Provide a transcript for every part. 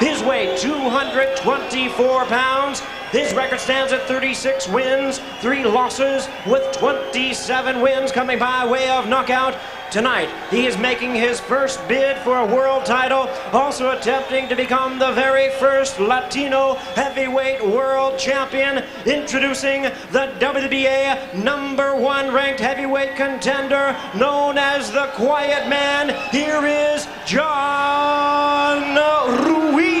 His weight, 224 pounds. His record stands at 36 wins, 3 losses, with 27 wins coming by way of knockout. Tonight, he is making his first bid for a world title, also attempting to become the very first Latino heavyweight world champion. Introducing the WBA #1 ranked heavyweight contender, known as the Quiet Man. Here is John Ruiz.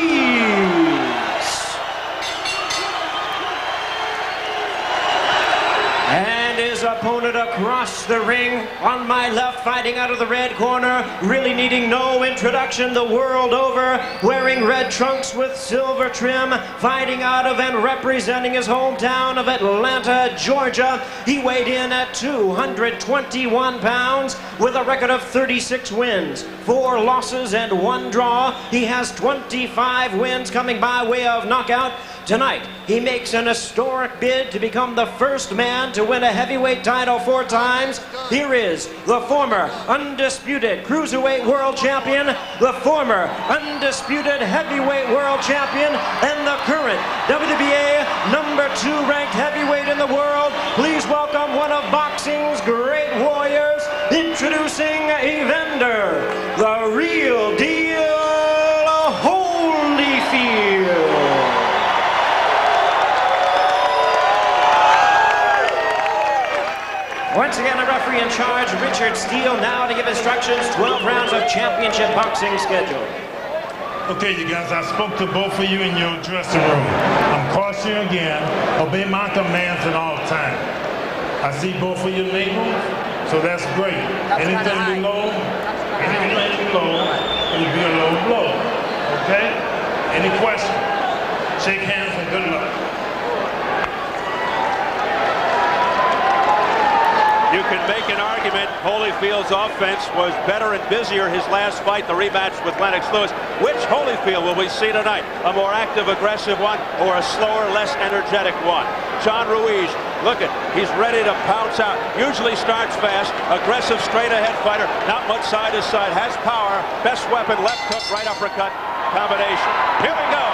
And his opponent across the ring, on my left, fighting out of the red corner, really needing no introduction the world over, wearing red trunks with silver trim, fighting out of and representing his hometown of Atlanta, Georgia. He weighed in at 221 pounds with a record of 36 wins, 4 losses and 1 draw. He has 25 wins coming by way of knockout. Tonight, he makes an historic bid to become the first man to win a heavyweight title 4 times. Here is the former undisputed cruiserweight world champion, the former undisputed heavyweight world champion, and the current WBA #2 ranked heavyweight in the world. Please welcome one of boxing's great warriors, introducing Evander, the real deal, Holyfield. Once again, a referee in charge, Richard Steele, now to give instructions, 12 rounds of championship boxing schedule. Okay, you guys, I spoke to both of you in your dressing room. I'm cautioning you again, obey my commands at all times. I see both of your labels, so that's great. Anything below, it'll be a low blow, okay? Any questions? Shake hands and good luck. You can make an argument Holyfield's offense was better and busier his last fight, the rematch with Lennox Lewis. Which Holyfield will we see tonight? A more active, aggressive one, or a slower, less energetic one? John Ruiz, look at, he's ready to pounce out. Usually starts fast, aggressive, straight-ahead fighter, not much side to side, has power, best weapon, left hook, right uppercut combination. Here we go.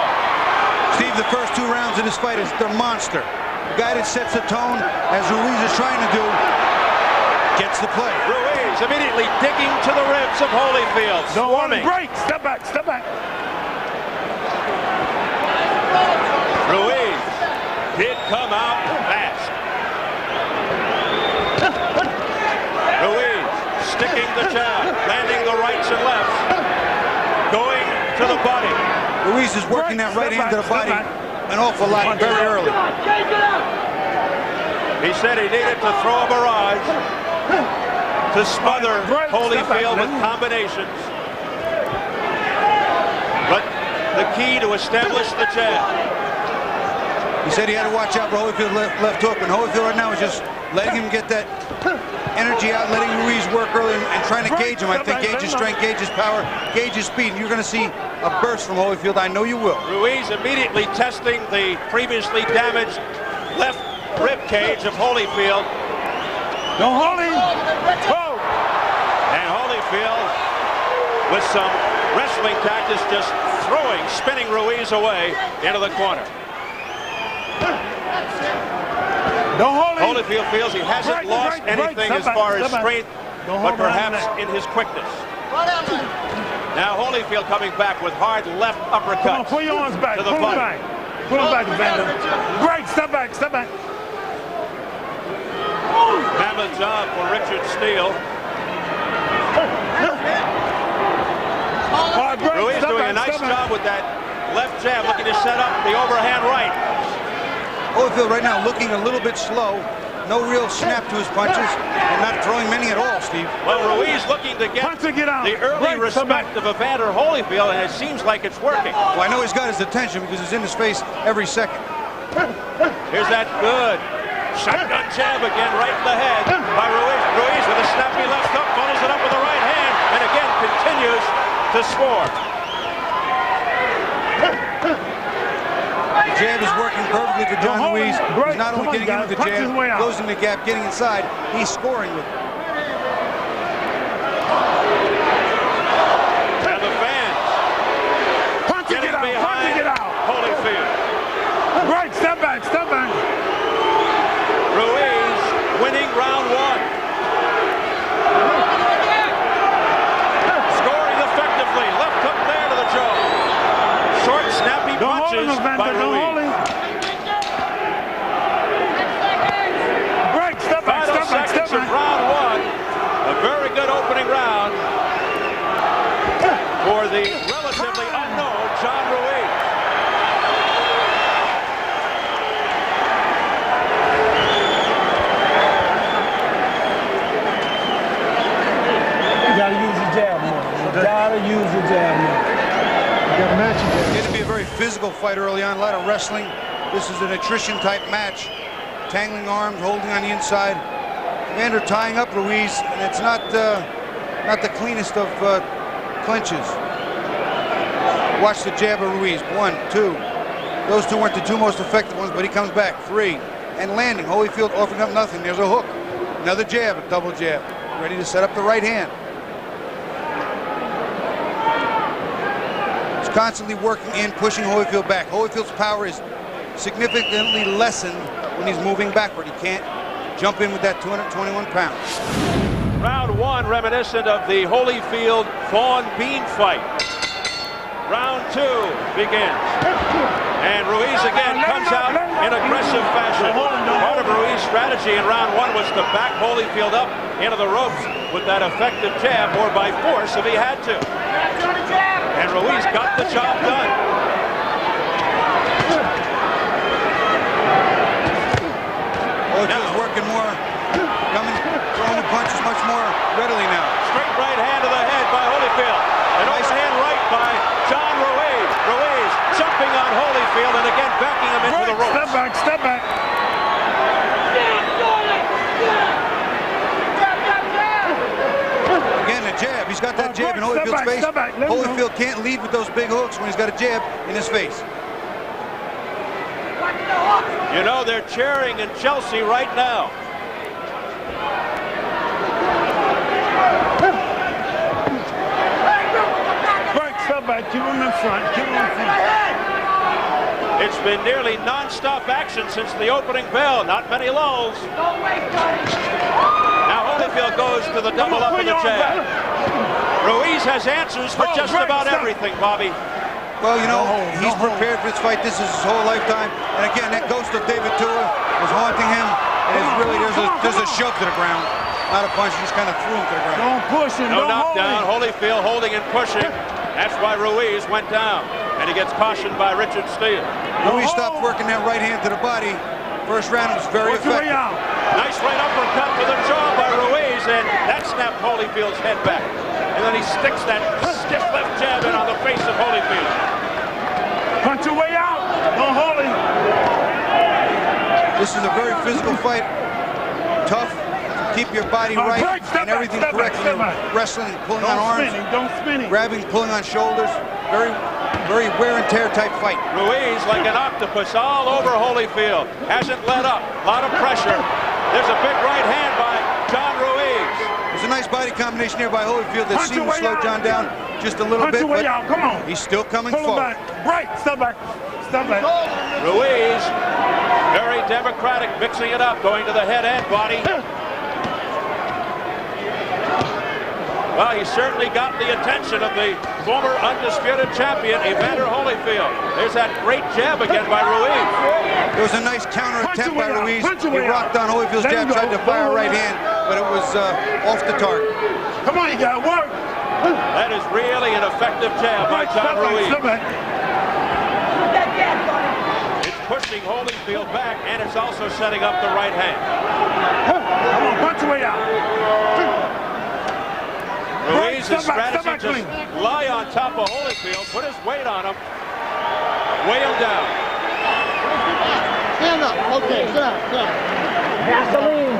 Steve, the first 2 rounds of this fight is the monster. The guy that sets the tone, as Ruiz is trying to do, gets the play. Ruiz immediately digging to the ribs of Holyfield. Don't want to break. Step back, step back. Ruiz did come out fast. Ruiz sticking the jab, landing the rights and lefts, going to the body. Ruiz is working that right hand to the body an awful lot very early. He said he needed to throw a barrage to smother Holyfield with combinations. But the key to establish the jab. He said he had to watch out for Holyfield's left hook, and Holyfield right now is just letting him get that energy out, letting Ruiz work early and trying to gauge him. I think gauge his strength, gauge his power, gauge his speed. And you're going to see a burst from Holyfield. I know you will. Ruiz immediately testing the previously damaged left rib cage of Holyfield. No, Holy! Oh! And Holyfield with some wrestling tactics, just throwing, spinning Ruiz away into the corner. No, Holy! Holyfield feels he hasn't lost anything as far as strength, but perhaps in his quickness. Now Holyfield coming back with hard left uppercut. Pull your arms back. To the body. Pull him back, Evander. Break, step back, step back. Mammoth job for Richard Steele. Ruiz doing a nice job with that left jab, looking to set up the overhand right. Holyfield right now looking a little bit slow. No real snap to his punches, and not throwing many at all, Steve. Well, Ruiz looking to get the early respect of Evander Holyfield, and it seems like it's working. Well, I know he's got his attention because he's in his face every second. Here's that good shotgun jab again, right in the head by Ruiz. Ruiz with a snappy left hook, follows it up with the right hand, and again continues to score. The jab is working perfectly for John Ruiz. He's not only getting into the jab, closing the gap, getting inside, he's scoring with it. And the fans getting behind punches by Ruiz. Break, step back, Final step back, seconds step of back. round one. A very good opening round for the relatively unknown John Ruiz. You gotta use your jab more. You gotta use your jab more. You gotta match your jab. It's going to be a very physical fight early on, a lot of wrestling. This is an attrition type match. Tangling arms, holding on the inside. Commander tying up Ruiz, and it's not the cleanest of clinches. Watch the jab of Ruiz. 1, 2. Those two weren't the two most effective ones, but he comes back. 3. And landing. Holyfield offering up nothing. There's a hook. Another jab, a double jab. Ready to set up the right hand. He's constantly working in, pushing Holyfield back. Holyfield's power is significantly lessened when he's moving backward. He can't jump in with that 221 pounds. Round one reminiscent of the Holyfield Fawn Bean fight. Round two begins. And Ruiz again comes out in aggressive fashion. Part of Ruiz's strategy in round one was to back Holyfield up into the ropes with that effective jab, or by force if he had to. And Ruiz got the job done. Holyfield's working more, throwing the punches much more readily now. Straight right hand to the head by Holyfield. An overhand right by John Ruiz. Ruiz jumping on Holyfield and again backing him into the ropes. Step back, step back. Again, a jab. He's got that jab in Holyfield's face. Holyfield can't lead with those big hooks when he's got a jab in his face. You know, they're cheering in Chelsea right now. Break, step back, keep him in front, keep him in front. It's been nearly non-stop action since the opening bell. Not many lulls. Now Holyfield goes to the double up with the jab. Ruiz has answers for just about everything, Bobby. Well, you know, he's prepared for this fight. This is his whole lifetime. And again, that ghost of David Tua was haunting him. And it's really, there's a shove to the ground. Not a punch, he just kind of threw him to the ground. Don't push him, No don't knockdown, hold him. Holyfield holding and pushing. That's why Ruiz went down. And he gets cautioned by Richard Steele. Ruiz stopped working that right hand to the body. First round was very effective. Nice right uppercut to the jaw by Ruiz, and that snapped Holyfield's head back. And then he sticks that stiff left jab in on the face of Holyfield. Punch your way out. Don't hold him. This is a very physical fight. Tough. Keep your body right and everything correct. Wrestling, pulling on arms. Don't spin him. Grabbing, pulling on shoulders. Very wear and tear type fight. Ruiz, like an octopus, all over Holyfield. Hasn't let up. A lot of pressure. There's a big right hand by John Ruiz. There's a nice body combination here by Holyfield that seemed to slow John down just a little bit, but come on. He's still coming Pull forward. him back. Break. Step back. Step back. Ruiz, very democratic, mixing it up, going to the head and body. Well, he certainly got the attention of the former undisputed champion, Evander Holyfield. There's that great jab again by Ruiz. There was a nice counter attempt by Ruiz. He rocked on Holyfield's jab, tried to fire a right hand, but it was off the target. Come on, you got to work. That is really an effective jab by John Ruiz. It's pushing Holyfield back, and it's also setting up the right hand. Come on, punch your way out. Ruiz's strategy just lie on top of Holyfield, put his weight on him, weigh him down. Stand up. Okay, sit down, sit down. Gasoline.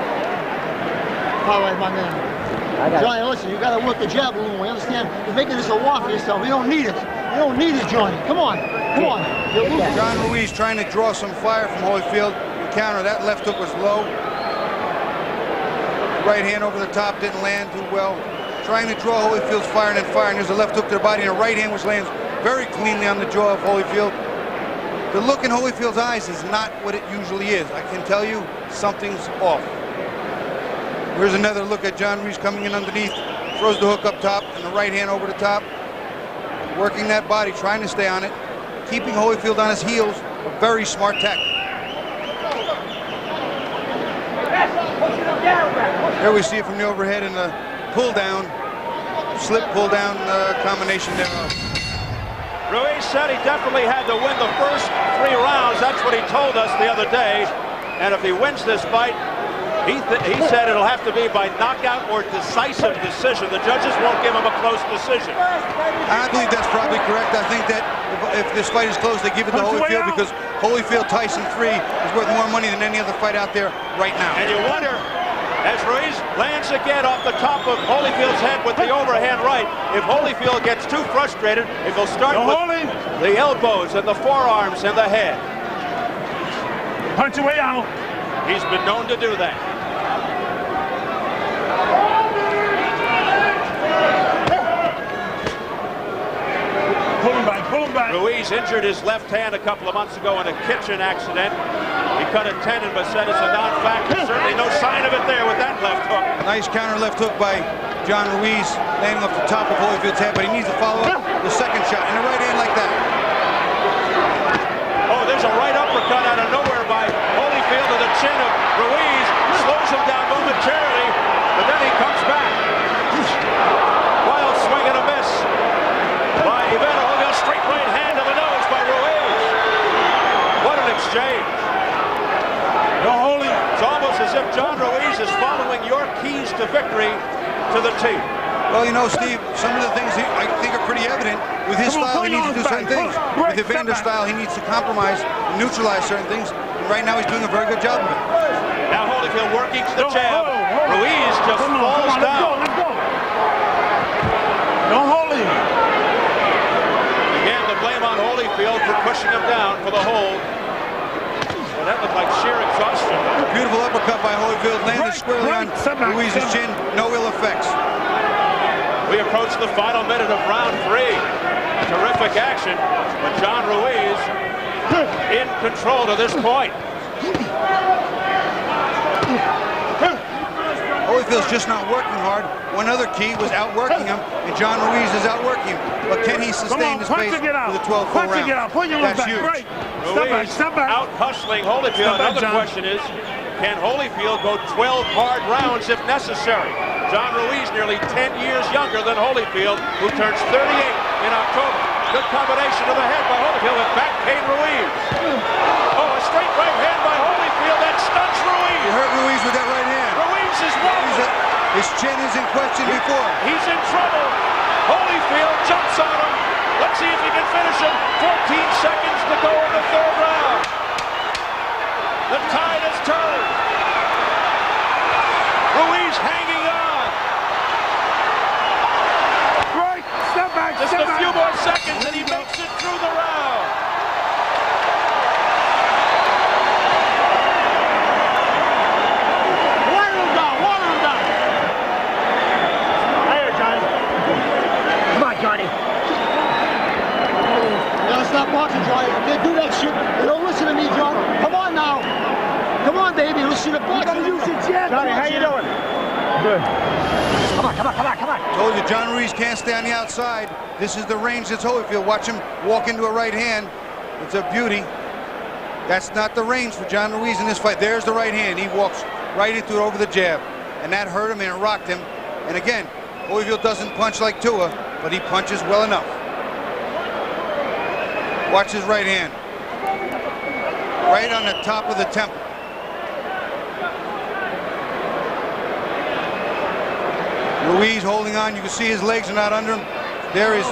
All right, my man. Johnny, listen, you got to work the jab a little more. You understand? You're making this a war for yourself. You don't need it. You don't need it, Johnny. Come on. Come on. John Ruiz trying to draw some fire from Holyfield. Counter, that left hook was low. Right hand over the top didn't land too well. Trying to draw Holyfield's fire and then fire, and there's a left hook to the body and a right hand which lands very cleanly on the jaw of Holyfield. The look in Holyfield's eyes is not what it usually is. I can tell you something's off. Here's another look at John Ruiz coming in underneath, throws the hook up top and the right hand over the top. Working that body, trying to stay on it. keeping Holyfield on his heels, a very smart tactic. There we see it from the overhead in the pull down, slip pull down combination thereof. Ruiz said he definitely had to win the first 3 rounds. That's what he told us the other day. And if he wins this fight, he said it'll have to be by knockout or decisive decision. The judges won't give him a close decision. I believe that's probably correct. I think that if this fight is close, they give it to Holyfield because Holyfield Tyson 3 is worth more money than any other fight out there right now. And you wonder, as Ruiz lands again off the top of Holyfield's head with the overhand right, if Holyfield gets too frustrated, if he'll start with the elbows and the forearms and the head. Punch your way out. He's been known to do that. Pull him back, pull him back. Ruiz injured his left hand a couple of months ago in a kitchen accident. He cut a tendon but said it's a non-factor. Certainly no sign of it there with that left hook. Nice counter left hook by John Ruiz, landing off the top of Holyfield's head, but he needs to follow up the second shot in the right hand like that. Oh, there's a right uppercut out of nowhere by Holyfield to the chin of Ruiz. Slows him down momentarily, but then he comes back. Wild swing and a miss by Iveta. A straight right hand to the nose by Ruiz. What an exchange. It's almost as if John Ruiz is following your keys to victory to the T. Well, you know, Steve, some of the things I think are pretty evident. With his style, he needs to do certain things. With Evander's style, he needs to compromise and neutralize certain things. And right now, he's doing a very good job of it. Now Holyfield working to the jab. Ruiz just falls down. Don't hold him. Began the blame on Holyfield for pushing him down for the hold. Well, that looked like sheer exhaustion. Beautiful uppercut by Holyfield, landed squarely on Ruiz's chin. No ill effects. We approach the final minute of round 3. Terrific action, but John Ruiz in control to this point. Holyfield's just not working hard. One other key was outworking him, and John Ruiz is outworking him. But can he sustain this pace for the 12 full rounds? That's huge. Ruiz out hustling Holyfield. Another question is, can Holyfield go 12 hard rounds if necessary? John Ruiz nearly 10 years younger than Holyfield, who turns 38 in October. Good combination to the head by Holyfield with back pain Ruiz. Oh, a straight right hand by Holyfield that stuns Ruiz. You hurt Ruiz with that right hand. Ruiz is wobbling. His chin is in question before. He's in trouble. Holyfield jumps on him. Let's see if he can finish him. 14 seconds to go in the 3rd round. The tide has turned. Ruiz hanging on. Right, step back, Just a few more seconds and he makes it through the round. One of them down. Here, Johnny. Come on, Johnny. You gotta stop watching, Johnny. They do that shit. They don't listen to me, John. Come on now. Come on, baby. Listen to boxing. You gotta use your jab. Johnny, how you doing? Good. Come on. Told you, John Ruiz can't stay on the outside. This is the range that's Holyfield. Watch him walk into a right hand. It's a beauty. That's not the range for John Ruiz in this fight. There's the right hand. He walks right into it over the jab. And that hurt him and it rocked him. And again, Holyfield doesn't punch like Tua, but he punches well enough. Watch his right hand. Right on the top of the temple. Ruiz holding on. You can see his legs are not under him. There is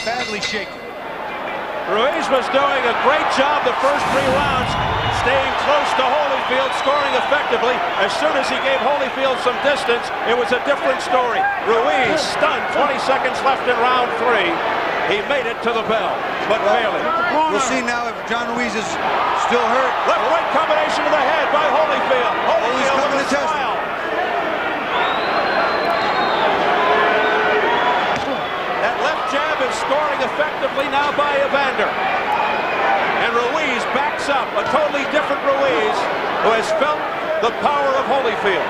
badly shaken. Ruiz was doing a great job the first 3 rounds, staying close to Holyfield, scoring effectively. As soon as he gave Holyfield some distance, it was a different story. Ruiz stunned, 20 seconds left in round 3. He made it to the bell, but barely. We'll see now if John Ruiz is still hurt. Left-right combination to the head by Holyfield. Holyfield coming with to a test smile. That left jab is scoring effectively now by Evander. And Ruiz backs up, a totally different Ruiz who has felt the power of Holyfield.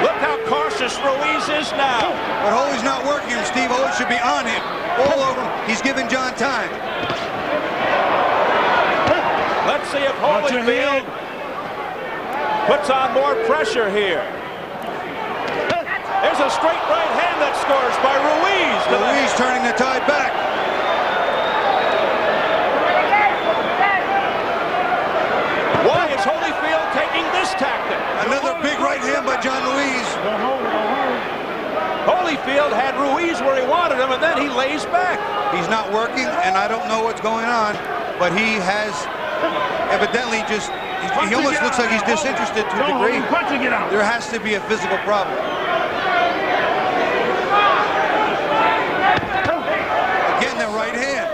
Look how cautious Yes, Ruiz is now. But Holy's not working him, Steve. Holy should be on him, all over him. He's giving John time. Let's see if Holyfield puts on more pressure here. There's a straight right hand that scores by Ruiz. Ruiz turning the tide back. Why is Holyfield taking this tactic? Another big right hand by John Ruiz. Holyfield had Ruiz where he wanted him, and then he lays back. He's not working, and I don't know what's going on, but he has evidently just, he almost looks like he's disinterested to a degree. There has to be a physical problem. Again, the right hand.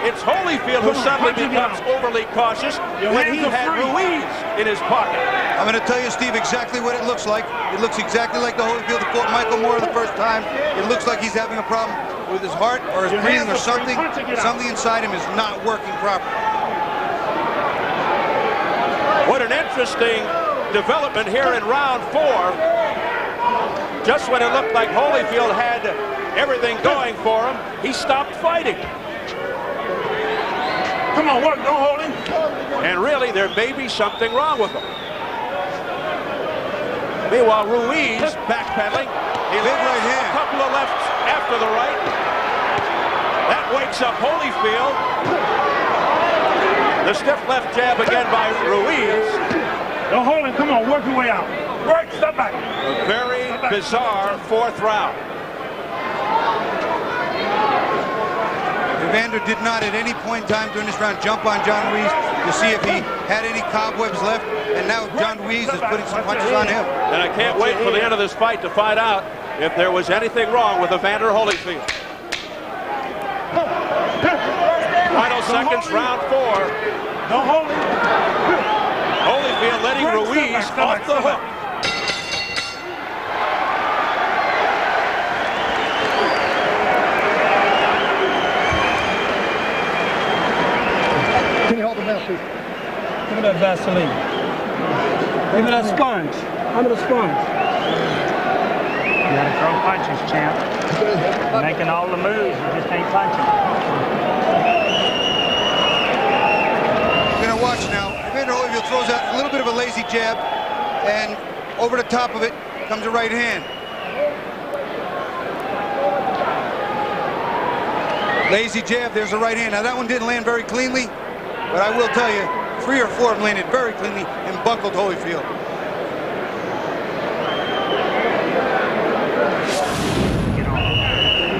It's Holyfield who suddenly becomes overly cautious when he had Ruiz in his pocket. I'm going to tell you, Steve, exactly what it looks like. It looks exactly like the Holyfield that fought Michael Moore the first time. It looks like he's having a problem with his heart or his breathing or something. Something inside him is not working properly. What an interesting development here in round 4. Just when it looked like Holyfield had everything going for him, he stopped fighting. Come on, work, don't hold him. And really, there may be something wrong with him. Meanwhile, Ruiz backpedaling. He Big right hand. A couple of lefts after the right. That wakes up Holyfield. The stiff left jab again by Ruiz. Don't hold him, come on, work your way out. Work, step back. A very bizarre 4th round. Evander did not at any point in time during this round jump on John Ruiz to see if he had any cobwebs left, and now John Ruiz is putting some punches on him. And I can't wait for the end of this fight to find out if there was anything wrong with Evander Holyfield. Final seconds, round 4. Don't hold him. Holyfield letting Ruiz off the hook. Can you hold the belt, please? Give me that Vaseline. Give me that sponge. How many sponge? You gotta throw punches, champ. You're making all the moves, you just ain't punching. You're gonna watch now. Evander Holyfield throws out a little bit of a lazy jab, and over the top of it comes a right hand. Lazy jab, there's a right hand. Now that one didn't land very cleanly, but I will tell you, 3 or 4 of them landed very cleanly and buckled Holyfield.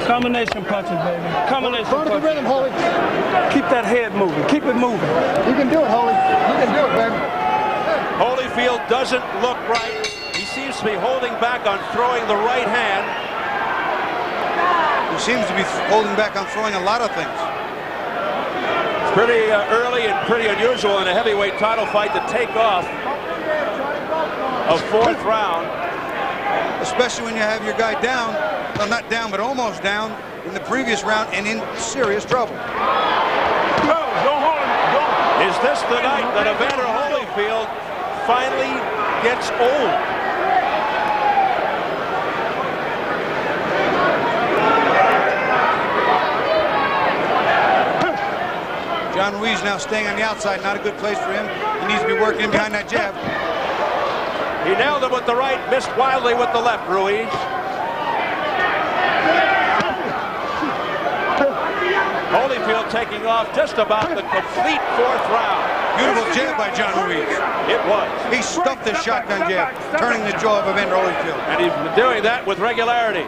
Combination punches, baby. Combination Go to the punches. rhythm, Holy. Keep that head moving. Keep it moving. You can do it, Holy. You can do it, baby. Holyfield doesn't look right. He seems to be holding back on throwing the right hand. He seems to be holding back on throwing a lot of things. It's pretty early and pretty unusual in a heavyweight title fight to take off a 4th round. Especially when you have your guy down, well, not down, but almost down in the previous round and in serious trouble. No, don't hold him. Don't. Is this the night that Evander Holyfield finally gets old? John Ruiz now staying on the outside, not a good place for him. He needs to be working in behind that jab. He nailed him with the right, missed wildly with the left, Ruiz. Holyfield taking off just about the complete 4th round. Beautiful jab by John Ruiz. It was. He stuffed the shotgun jab, turning the jaw of Evander Holyfield. And he's been doing that with regularity.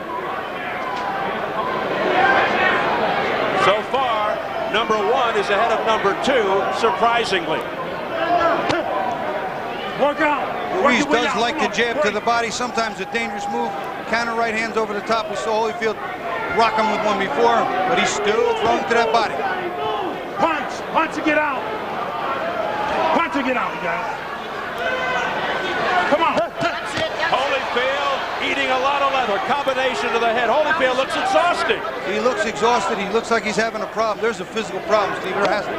So far, number 1 is ahead of number 2, surprisingly. Work out. Ruiz does like the jab to the body, sometimes a dangerous move. Counter right hands over the top. We saw Holyfield rock him with one before, but he's still throwing to that body. Punch. Punch to get out. Punch to get out, guys. Come on. Holyfield eating a lot of leather. Combination to the head. Holyfield looks exhausted. He looks exhausted. He looks like he's having a problem. There's a physical problem, Steve. There has to be.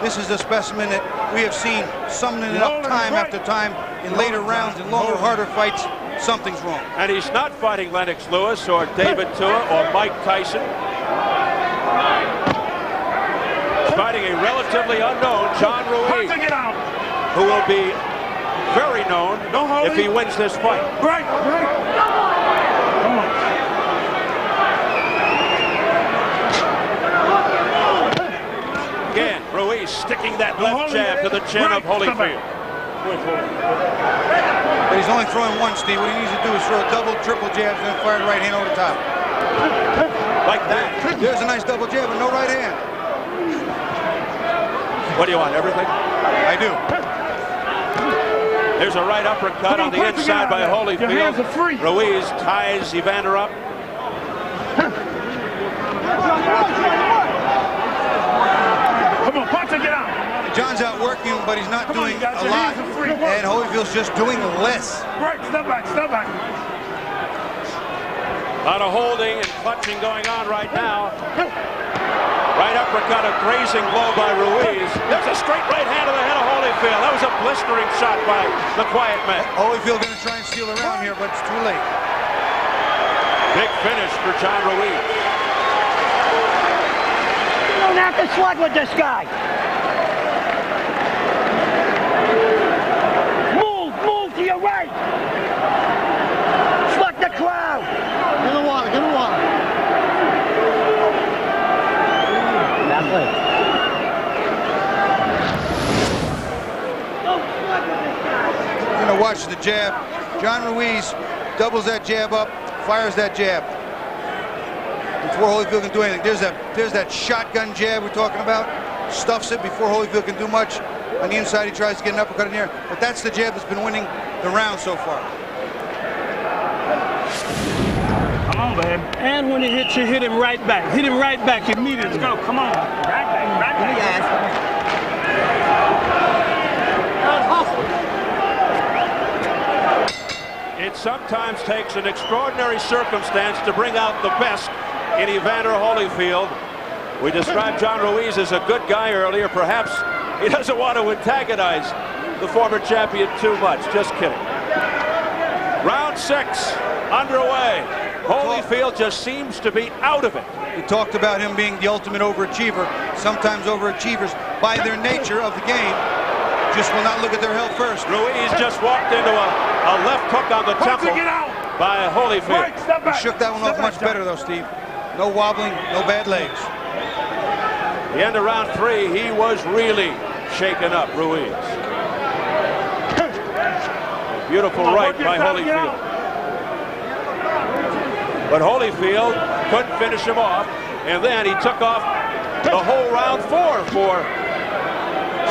This is a specimen that we have seen summoning it up time after time in later rounds, in longer, harder fights. something's wrong. And he's not fighting Lennox Lewis or David Tua or Mike Tyson. He's fighting a relatively unknown John Ruiz, who will be very known if he wins this fight. Right. Come on. Again, Ruiz sticking that left jab to the chin of Holyfield. But he's only throwing one, Steve. What he needs to do is throw a double, triple jabs and then fire the right hand over the top. Like that. There's a nice double jab and no right hand. What do you want, everything? I do. There's a right uppercut on the inside by Holyfield. Ruiz ties Evander up. Come on, punch and get out. John's out working him, but he's not doing a lot. And Holyfield's just doing less. Right, step back. A lot of holding and clutching going on right now. Right uppercut, a grazing blow by Ruiz. There's a straight right hand to the head of Holyfield. That was a blistering shot by the quiet man. Holyfield going to try and steal around here, but it's too late. Big finish for John Ruiz. You don't have to slug with this guy. Move to your right. Slug the crowd. Get him water. That way. We're going to watch the jab. John Ruiz doubles that jab up, fires that jab. Before Holyfield can do anything. There's that shotgun jab we're talking about. Stuffs it before Holyfield can do much. On the inside, he tries to get an uppercut in there. But that's the jab that's been winning the round so far. Come on, babe. And when he hits you, hit him right back. Hit him right back immediately. Let's go. Come on. Right back. It sometimes takes an extraordinary circumstance to bring out the best in Evander Holyfield. We described John Ruiz as a good guy earlier. Perhaps he doesn't want to antagonize the former champion too much. Just kidding. Round 6 underway. Holyfield just seems to be out of it. We talked about him being the ultimate overachiever. Sometimes overachievers, by their nature of the game, just will not look at their health first. Ruiz just walked into a left hook on the temple by Holyfield. He shook that one off much better, though, Steve. No wobbling, no bad legs. The end of round 3, he was really shaken up, Ruiz. Beautiful right by Holyfield. But Holyfield couldn't finish him off, and then he took off the whole round 4 for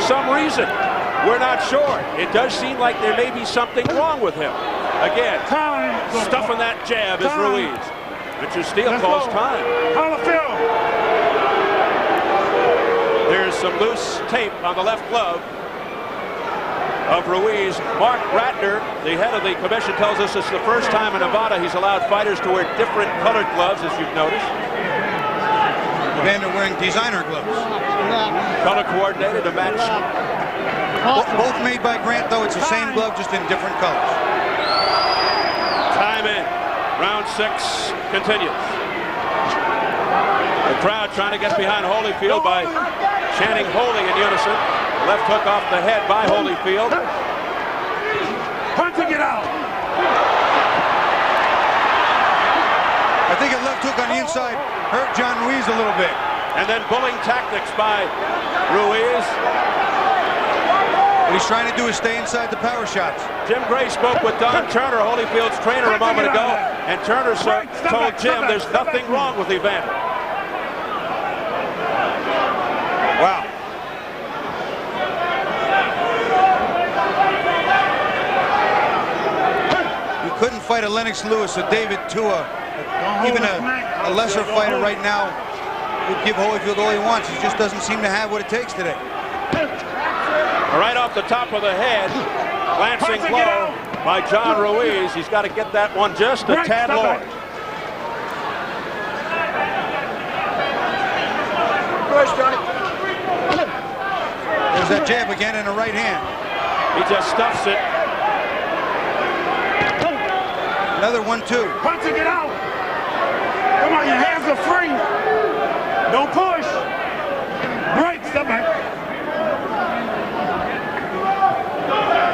some reason. We're not sure. It does seem like there may be something wrong with him. Again, stuffing that jab is Ruiz. Richard Steele calls time. There's some loose tape on the left glove of Ruiz. Mark Ratner, the head of the commission, tells us it's the first time in Nevada he's allowed fighters to wear different colored gloves, as you've noticed. Evander wearing designer gloves. Color coordinated to match. Both made by Grant, though. It's the same glove, just in different colors. Time in. Round 6 continues. The crowd trying to get behind Holyfield by chanting "Holy" in unison. Left hook off the head by Holyfield. Punching it out. I think a left hook on the inside hurt John Ruiz a little bit. And then bullying tactics by Ruiz. What he's trying to do is stay inside the power shots. Jim Gray spoke with Don Turner, Holyfield's trainer, a moment ago, and Turner told Jim there's nothing wrong with Evander. Wow. You couldn't fight a Lennox Lewis, a David Tua, even a lesser fighter right now would give Holyfield all he wants. He just doesn't seem to have what it takes today. Right off the top of the head, glancing blow by John Ruiz. He's got to get that one just a tad lower. There's that jab again in the right hand. He just stuffs it. Another 1-2. Punch it, get out. Come on, your hands are free. Don't push. Break, step back.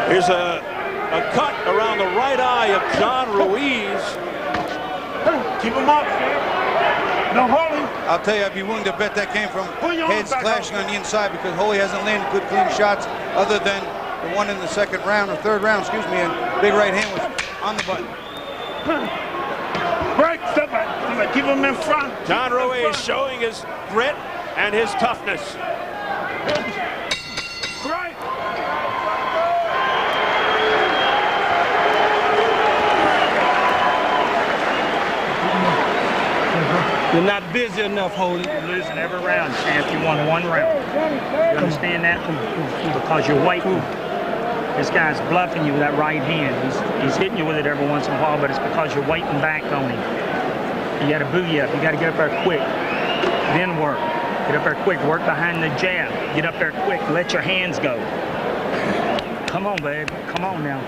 Here's a cut around the right eye of John Ruiz. Keep him up. No, Holy. I'll tell you, I'd be willing to bet that came from heads clashing on the inside, because Holy hasn't landed good clean shots other than the one in the second round, or third round, excuse me, and big right hand was on the button. Break, step back. Keep him in front. John Ruiz showing his grit and his toughness. Right. You're not busy enough, Holy. You're losing every round, champ. You won one round. You understand that? Because you're waiting. This guy's bluffing you with that right hand. He's hitting you with it every once in a while, but it's because you're waiting back on him. You got to boogie up. You got to get up there quick. Then work. Get up there quick. Work behind the jab. Get up there quick. Let your hands go. Come on, babe. Come on now.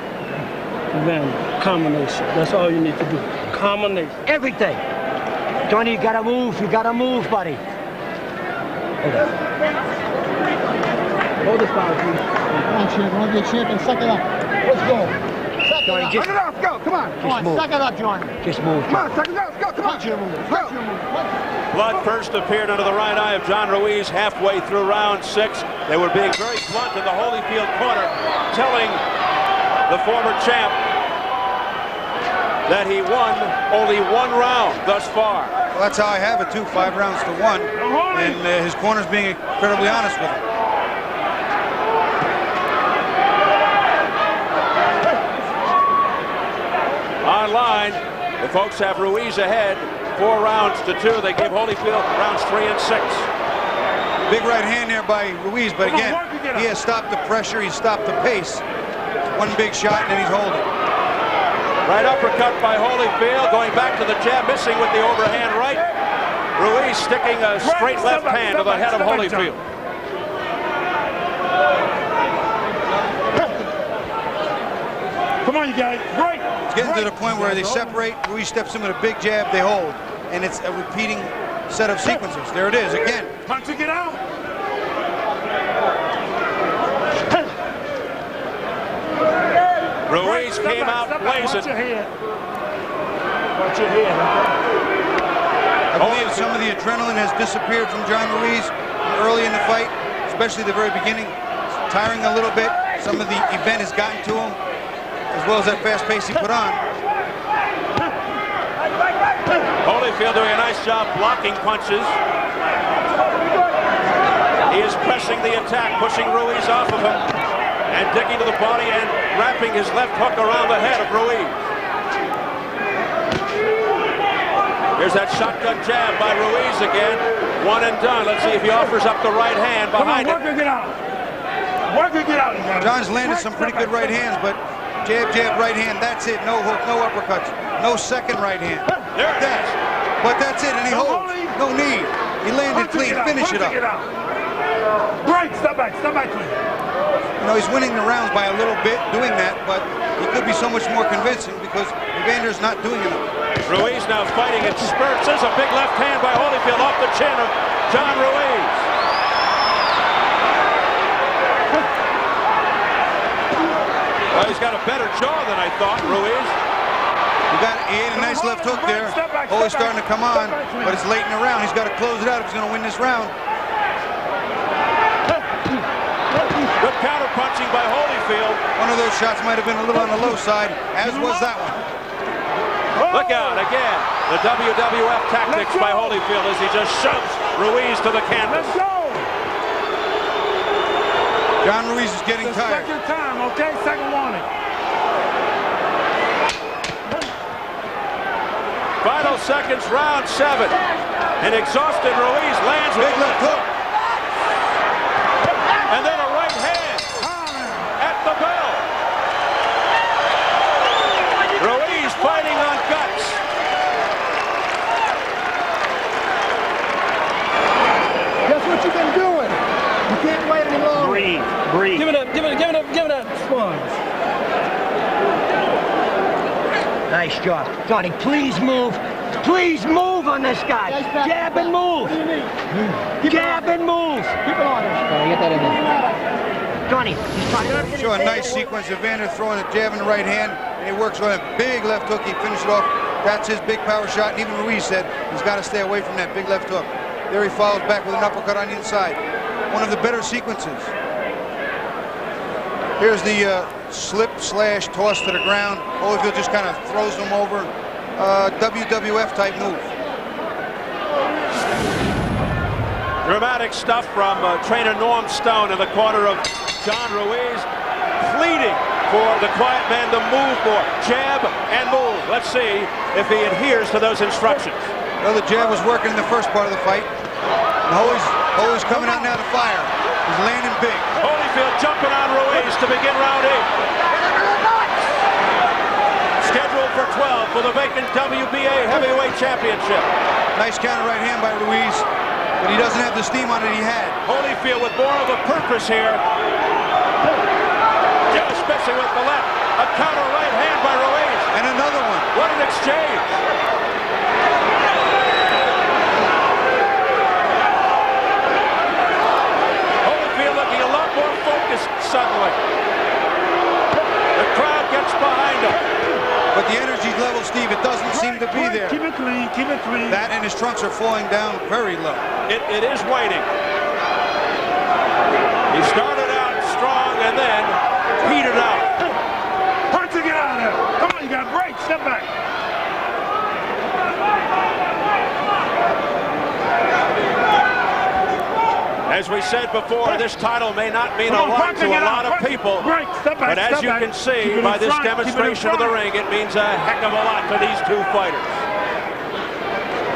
Then combination. That's all you need to do. Combination. Everything. Johnny, you gotta move. You gotta move, buddy. Hold this power, please. Come on, champ. Want to be a champion? Suck it up. Let's go. Suck Johnny, it just up. it up. Go. Come on. Come on, Just suck move. it up, Johnny. Just move. Come on, suck it up. Let's go. Come on. Punch your move. Punch your move. Blood first appeared under the right eye of John Ruiz halfway through round 6. They were being very blunt in the Holyfield corner, telling the former champ that he won only one round thus far. Well, that's how I have it too, 5 rounds to 1, and his corner's being incredibly honest with him. Online, the folks have Ruiz ahead, 4 rounds to 2. They give Holyfield rounds 3 and 6. Big right hand there by Ruiz, but again, he has stopped the pressure, he's stopped the pace. One big shot, and then he's holding. Right uppercut by Holyfield, going back to the jab, missing with the overhand right. Ruiz sticking a straight left hand to the head of Holyfield. Come on, you guys. Break. It's getting to the point where they separate, Ruiz steps in with a big jab, they hold. And it's a repeating set of sequences. There it is, again. Punch it, get out. Ruiz came out blazing. Watch your head. Watch your head. I believe some of the adrenaline has disappeared from John Ruiz early in the fight, especially the very beginning. It's tiring a little bit. Some of the event has gotten to him, as well as that fast pace he put on. Holyfield doing a nice job blocking punches. He is pressing the attack, pushing Ruiz off of him, and digging to the body and wrapping his left hook around the head of Ruiz. Here's that shotgun jab by Ruiz again. One and done. Let's see if he offers up the right hand behind Work it. it, get out. Work it, get out. John's landed some pretty good right hands, but jab, jab, right hand, that's it. No hook, no uppercuts, no second right hand. There it is. But that's it, and he holds. No need. He landed clean. Finish it up. Break, step back, clean. You know, he's winning the rounds by a little bit doing that, but he could be so much more convincing because Evander's not doing enough. Ruiz now fighting in spurts. There's a big left hand by Holyfield off the chin of John Ruiz. Well, he's got a better jaw than I thought, Ruiz. He had a nice left hook there. Holy's starting to come on, but it's late in the round. He's got to close it out if he's going to win this round. Good counter punching by Holyfield. One of those shots might have been a little on the low side, as was that one. Look out again. The WWF tactics by Holyfield as he just shoves Ruiz to the canvas. Let's go. John Ruiz is getting tired. Second time, okay? Second warning. Final seconds, round 7. An exhausted Ruiz lands with Big left hook. and then a right hand at the bell. Ruiz fighting on guts. Guess what you've been doing? You can't wait any longer. Breathe. Breathe. Give it up. Nice job. Johnny, please move. Please move on this guy. Jab and move. Jab and move. Keep it on. Get that in there. Johnny, he's trying to... Show a nice sequence of Evander throwing a jab in the right hand, and he works on a big left hook. He finished it off. That's his big power shot, and even Ruiz said he's got to stay away from that big left hook. There he follows back with an uppercut on the inside. One of the better sequences. Here's the slip/toss to the ground. Holyfield just kind of throws him over. WWF type move. Dramatic stuff from trainer Norm Stone in the corner of John Ruiz, pleading for the quiet man to move more. Jab and move. Let's see if he adheres to those instructions. Well, the jab was working in the first part of the fight. And Holy's coming out now to fire. He's landing big. Holyfield jumping on Ruiz to begin round 8. Scheduled for 12 for the vacant WBA heavyweight championship. Nice counter right hand by Ruiz, but he doesn't have the steam on it he had. Holyfield with more of a purpose here. Just missing with the left. A counter right hand by Ruiz. And another one. What an exchange. Holyfield looking a lot more focused suddenly. The crowd gets behind him. But the energy level, Steve, it doesn't seem to be there. Keep it clean, keep it clean. That and his trunks are falling down very low. It is waning. He started out strong and then petered out. Punch to get out of there. Come on, you got to break. Step back. As we said before, this title may not mean a lot to a lot of people, but as you can see by this demonstration of the ring, it means a heck of a lot to these two fighters.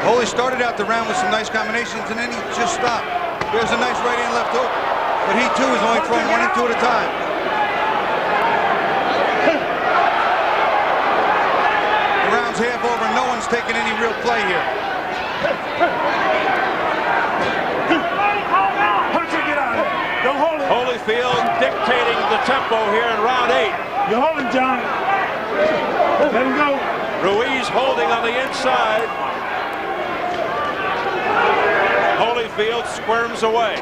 Holy started out the round with some nice combinations, and then he just stopped. There's a nice right hand left hook, but he too is only throwing 1 and 2 at a time. The round's half over. No one's taking any real play here. Holyfield dictating the tempo here in round 8. You're holding, John. Let him go. Ruiz holding on the inside. Holyfield squirms away.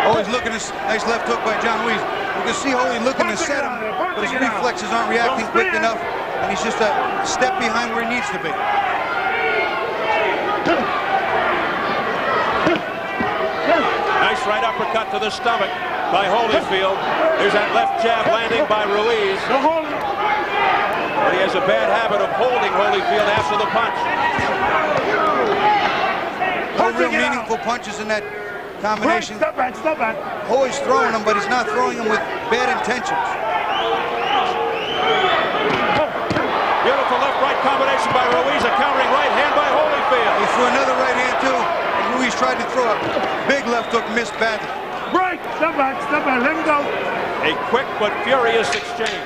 Oh, he's looking at a nice left hook by John Ruiz. You can see Holy looking to set him, but his reflexes aren't reacting quick enough, and he's just a step behind where he needs to be. Nice right uppercut to the stomach by Holyfield. There's that left jab landing by Ruiz. But he has a bad habit of holding Holyfield after the punch. No real meaningful punches in that combination. Step back, step back. Holy's throwing them, but he's not throwing them with bad intentions. Beautiful left-right combination by Ruiz. A countering right hand by Holyfield. He threw another right hand too. Ruiz tried to throw a big left hook, missed badly. Break! Step back, let him go. A quick but furious exchange.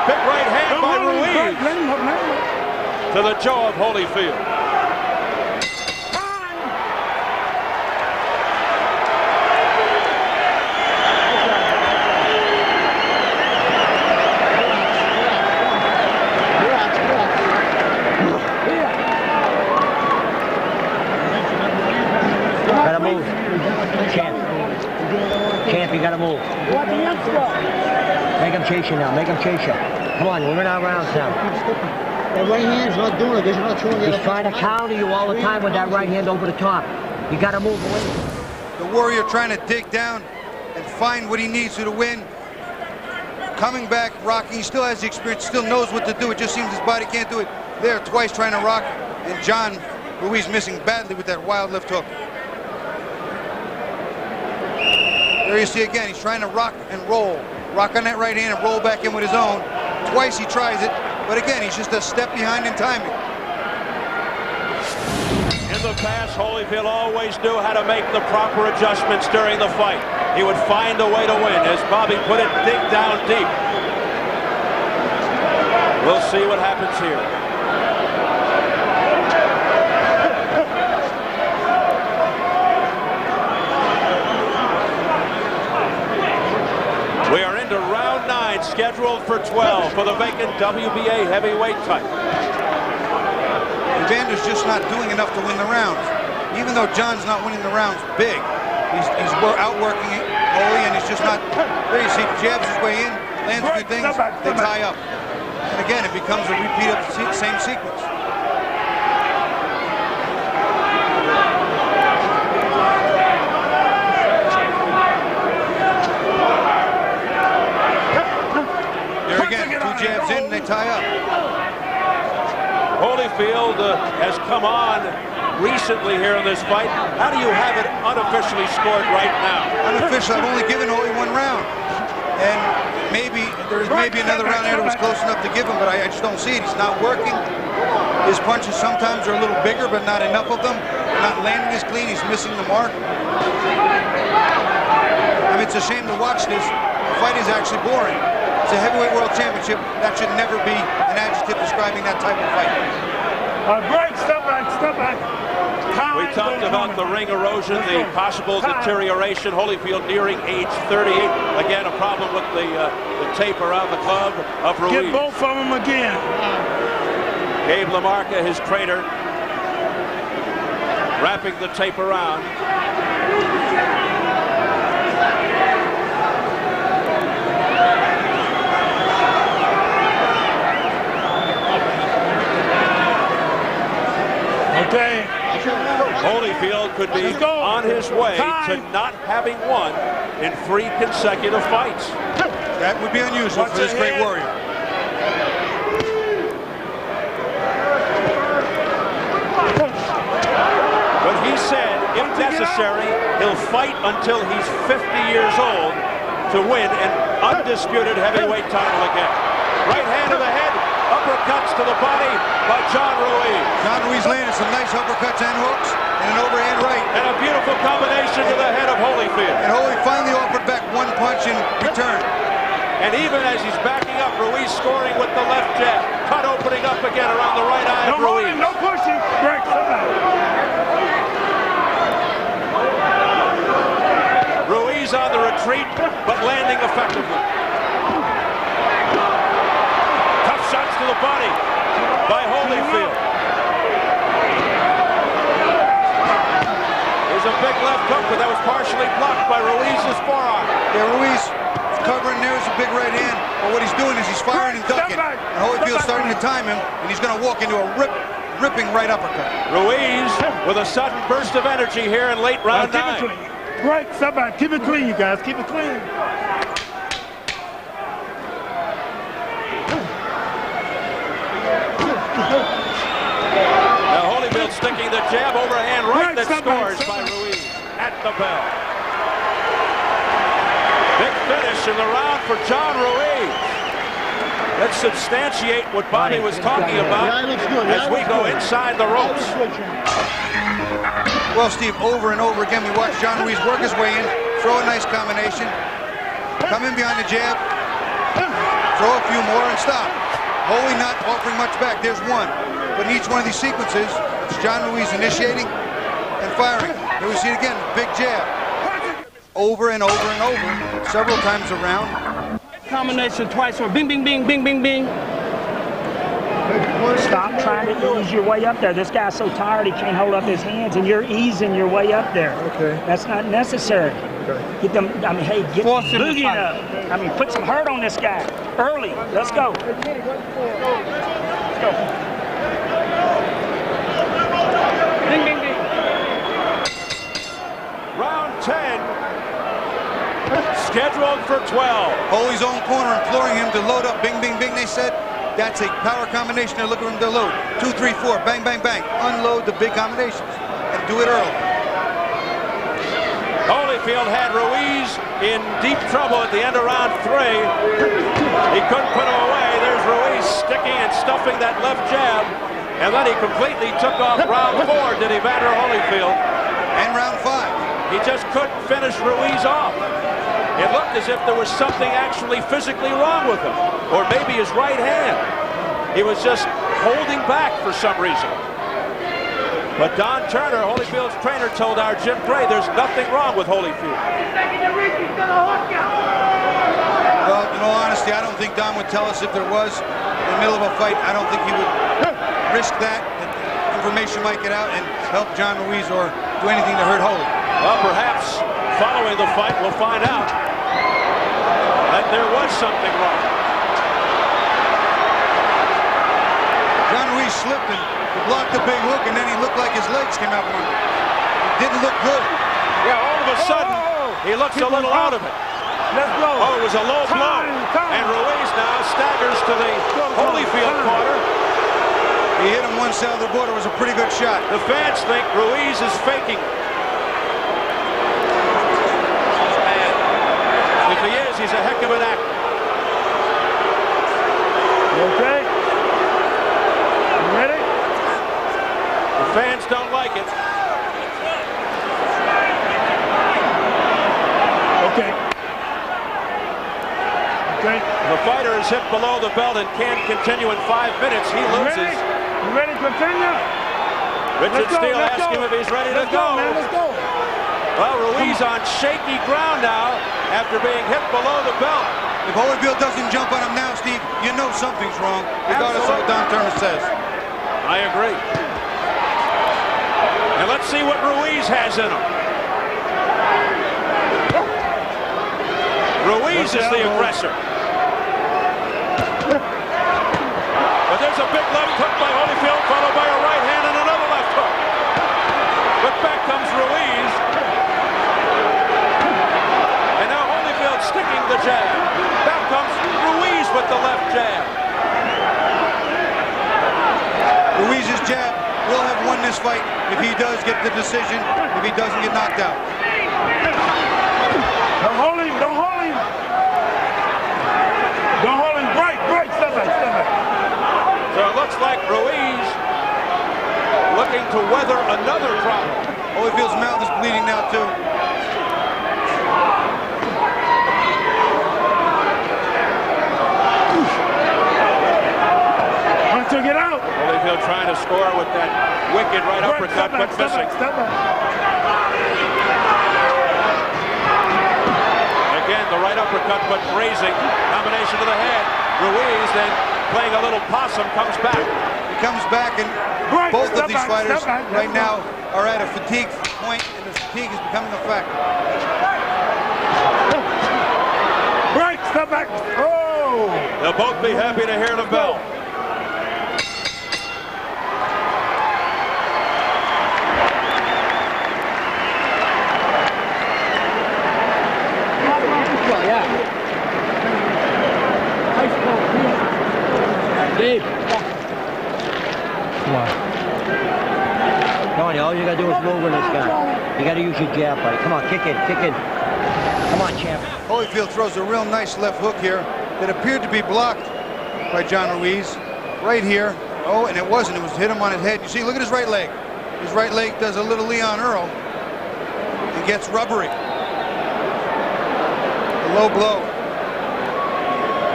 Big right hand by Ruiz. Let him up. To the jaw of Holyfield. Champ, you gotta move. Make him chase you now. Make him chase you. Come on, we're in our rounds now. That right hand's not doing it. He's not throwing it. He's trying to counter you all the time with that right hand over the top. You gotta move away. The Warrior trying to dig down and find what he needs to win. Coming back, rocking. He still has the experience, still knows what to do. It just seems his body can't do it. There, twice trying to rock, and John Ruiz missing badly with that wild left hook. There you see again, he's trying to rock and roll. Rock on that right hand and roll back in with his own. Twice he tries it, but again, he's just a step behind in timing. In the past, Holyfield always knew how to make the proper adjustments during the fight. He would find a way to win. As Bobby put it, dig down deep. We'll see what happens here. We are into round 9, scheduled for 12 for the vacant WBA heavyweight title. Evander's just not doing enough to win the rounds. Even though John's not winning the rounds big, he's outworking Holy, and he's just not. There you see, jabs his way in, lands a few things, they tie up. And again, it becomes a repeat of the same sequence. There again, 2 jabs in, and they tie up. Holyfield has come on recently here in this fight. How do you have it unofficially scored right now? Unofficially, I've only given Holy 1 round. And there's maybe another round there that was close enough to give him, but I just don't see it. He's not working. His punches sometimes are a little bigger, but not enough of them. They're not landing as clean. He's missing the mark. I mean, it's a shame to watch this. The fight is actually boring. It's a heavyweight world championship. That should never be an adjective describing that type of fight. Break, step back, step back. We talked about the ring erosion, the possible deterioration. Holyfield nearing age 38. Again, a problem with the tape around the club of Ruiz. Get both of them again. Gabe LaMarca, his trainer, wrapping the tape around. Okay. Holyfield could be on his way to not having won in 3 consecutive fights. That would be unusual for this great warrior. But he said, if necessary, he'll fight until he's 50 years old to win an undisputed heavyweight title again. Right hand to the head. Uppercuts to the body by John Ruiz. John Ruiz landed some nice uppercuts and hooks and an overhand right. And a beautiful combination to the head of Holyfield. And Holy finally offered back 1 punch in return. And even as he's backing up, Ruiz scoring with the left jab. Cut opening up again around the right eye of Ruiz. No pushing. Break, step back. Ruiz on the retreat, but landing effectively. Shots to the body by Holyfield. There's a big left hook, but that was partially blocked by Ruiz's forearm. Yeah, Ruiz covering there is a big right hand, but what he's doing is he's firing and ducking. And Holyfield's starting to time him, and he's going to walk into a ripping right uppercut. Ruiz with a sudden burst of energy here in late round 9. Break, step back. Keep it clean, you guys. Keep it clean. Now Holyfield sticking the jab overhand right that scores by Ruiz at the bell. Big finish in the round for John Ruiz. Let's substantiate what Bobby was talking about as we go inside the ropes. Well, Steve, over and over again, we watch John Ruiz work his way in, throw a nice combination, come in behind the jab, throw a few more, and stop. Holy not offering much back. There's 1. But in each one of these sequences, it's John Ruiz initiating and firing. Here we see it again, big jab. Over and over and over, several times around. Combination twice or bing, bing, bing, bing, bing, bing. Stop trying to ease your way up there. This guy's so tired he can't hold up his hands, and you're easing your way up there. Okay. That's not necessary. Okay. Get them. I mean, hey, get boogieing up. I mean, put some hurt on this guy early. Let's go. Let's go. Bing, bing, bing. Round 10. Scheduled for 12. Holy's own corner imploring him to load up. Bing, bing, bing, they said. That's a power combination. They're looking for him to load. 2, 3, 4. Bang, bang, bang. Unload the big combinations and do it early. Holyfield had Ruiz in deep trouble at the end of round 3. He couldn't put him away. There's Ruiz sticking and stuffing that left jab. And then he completely took off round 4, did Evander Holyfield. And round 5. He just couldn't finish Ruiz off. It looked as if there was something actually physically wrong with him. Or maybe his right hand. He was just holding back for some reason. But Don Turner, Holyfield's trainer, told our Jim Gray there's nothing wrong with Holyfield. John would tell us if there was in the middle of a fight. I don't think he would risk that. Information might get out and help John Ruiz or do anything to hurt Holy. Well, perhaps following the fight, we'll find out that there was something wrong. John Ruiz slipped and blocked a big hook, and then he looked like his legs came out from under. It didn't look good. Yeah, all of a sudden, he looks a little out of it. Let's go. Oh, it was a low blow. And Ruiz now staggers to the Holyfield corner. He hit him one side of the border. It was a pretty good shot. The fans think Ruiz is faking. If he is, he's a heck of an actor. Okay. You ready? The fans don't like it. Okay. Okay. The fighter is hit below the belt and can't continue in 5 minutes. He loses. You ready to continue? Richard Steele asks him if he's ready to go. Man, let's go. Well, Ruiz on shaky ground now after being hit below the belt. If Holyfield doesn't jump on him now, Steve, you know something's wrong, regardless of what Don Turner says. I agree. And let's see what Ruiz has in him. Ruiz is the aggressor. But there's a big left hook by Holyfield, followed by a right hand and another left hook. But back comes Ruiz. And now Holyfield sticking the jab. Back comes Ruiz with the left jab. Ruiz's jab will have won this fight if he does get the decision, if he doesn't get knocked out. Don't hold him. Don't hold him. Don't hold him. Break. Step back. So it looks like Ruiz looking to weather another problem. Holyfield's mouth is bleeding now, too. Hunter, get out. Holyfield trying to score with that wicked right uppercut, but missing. Step back. Again, the right uppercut, but grazing. Combination to the head. Ruiz then playing a little possum, comes back. He comes back, and both of these fighters right now are at a fatigue point, and the fatigue is becoming a factor. Break. Step back. Oh. They'll both be happy to hear the bell. Dave. Come on. Tony, all you gotta do is move on this guy. You gotta use your jab, buddy. Come on, kick in. Come on, champ. Holyfield throws a real nice left hook here that appeared to be blocked by John Ruiz. Right here. Oh, and it wasn't. It was hit him on his head. You see, look at his right leg. His right leg does a little Leon Earl and gets rubbery. A low blow.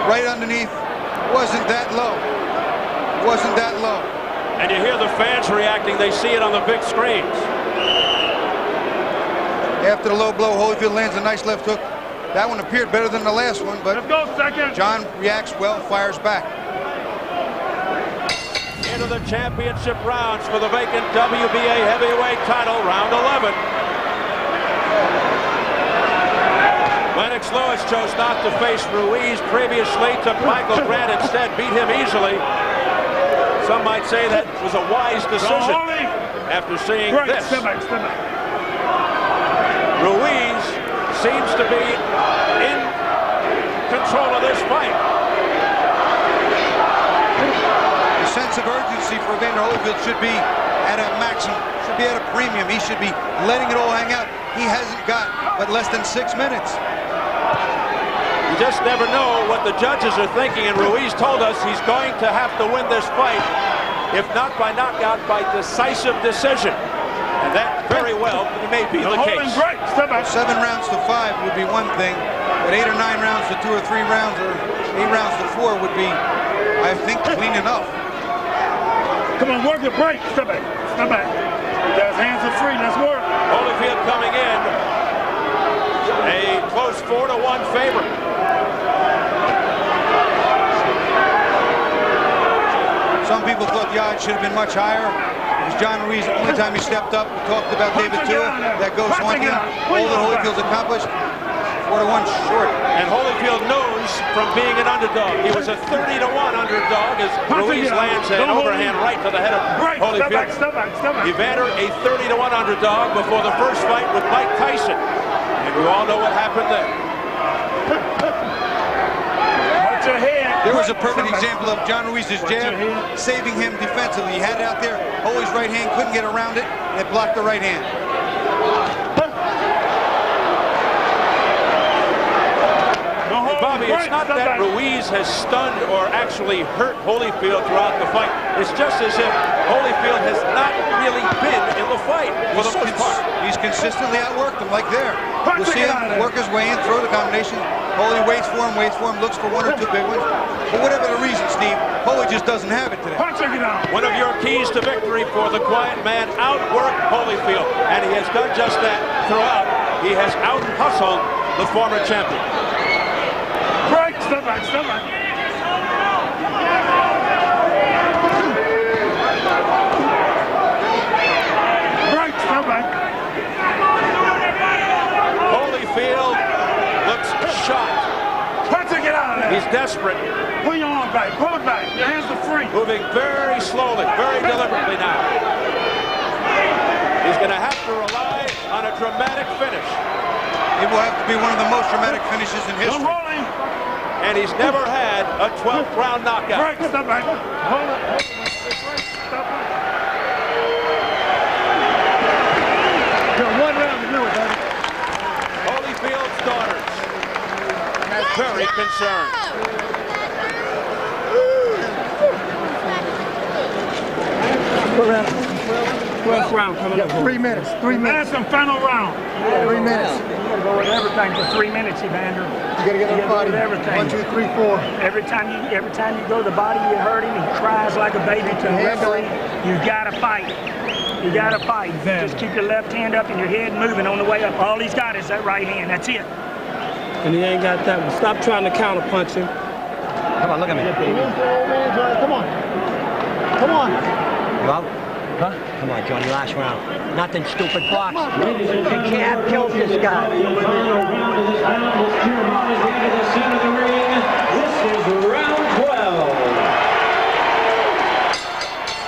Right underneath. Wasn't that low. Wasn't that low. And you hear the fans reacting. They see it on the big screens. After the low blow, Holyfield lands a nice left hook. That one appeared better than the last one, but let's go, second. John reacts well, fires back. Into the championship rounds for the vacant WBA heavyweight title, round 11. Lennox Lewis chose not to face Ruiz previously, took Michael Grant instead, beat him easily. Some might say that was a wise decision after seeing this. Step back. Ruiz seems to be in control of this fight. The sense of urgency for Evander Holyfield should be at a maximum, should be at a premium. He should be letting it all hang out. He hasn't got but less than 6 minutes. You just never know what the judges are thinking, and Ruiz told us he's going to have to win this fight, if not by knockout, by decisive decision. And that very well may be the case. 7 rounds to 5 would be one thing, but 8 or 9 rounds to 2 or 3 rounds, or 8 rounds to 4 would be, I think, clean enough. Come on, work it, break. Step back. You guys' hands are free. Let's work. Holyfield coming in, a close 4-1 favorite. should have been much higher. It was John Ruiz, the only time he stepped up. We talked about David Tua. That goes haunting him. All that Holyfield's accomplished. 4-1 short. And Holyfield knows from being an underdog. He was a 30-1 underdog as Ruiz lands an overhand right to the head of Holyfield. Step back. Evander, a 30-1 underdog before the first fight with Mike Tyson. And you all know what happened there. Watch your head. There was a perfect example of John Ruiz's jab saving him defensively. He had it out there. Holy's right hand couldn't get around it, and it blocked the right hand. Bobby, it's not that Ruiz has stunned or actually hurt Holyfield throughout the fight. It's just as if Holyfield has not really been in the fight for the most part. He's consistently outworked him, like there. You'll see him work his way in, throw the combination. Holy waits for him, looks for one or two big ones. For whatever the reason, Steve, Holy just doesn't have it today. One of your keys to victory for the quiet man, outworked Holyfield. And he has done just that throughout. He has out-hustled the former champion. Step back. Holyfield looks shocked. Get out of there. He's desperate. Pull your arm back. Pull it back. Your hands are free. Moving very slowly, very deliberately now. He's going to have to rely on a dramatic finish. It will have to be one of the most dramatic finishes in history. And he's never had a 12th round knockout. Step back. Hold it. One round to do it, buddy. Holyfield's daughters very concerned. 12th round coming up. 3 minutes. 3 minutes. Last and final round. 3 minutes. You gotta go with everything for 3 minutes, Evander. You gotta get on the body. Everything. 1, 2, 3, 4. Every time you go to the body, you hurt him. He cries like a baby to the referee. You gotta fight. You gotta fight. Just keep your left hand up and your head moving on the way up. All he's got is that right hand. That's it. And he ain't got that one. Stop trying to counter punch him. Come on, look at me. Come on. Come on. You out? Huh? Come on, Johnny, last round. Nothing stupid, box. The jab kills this guy. The center of the ring. This is round 12.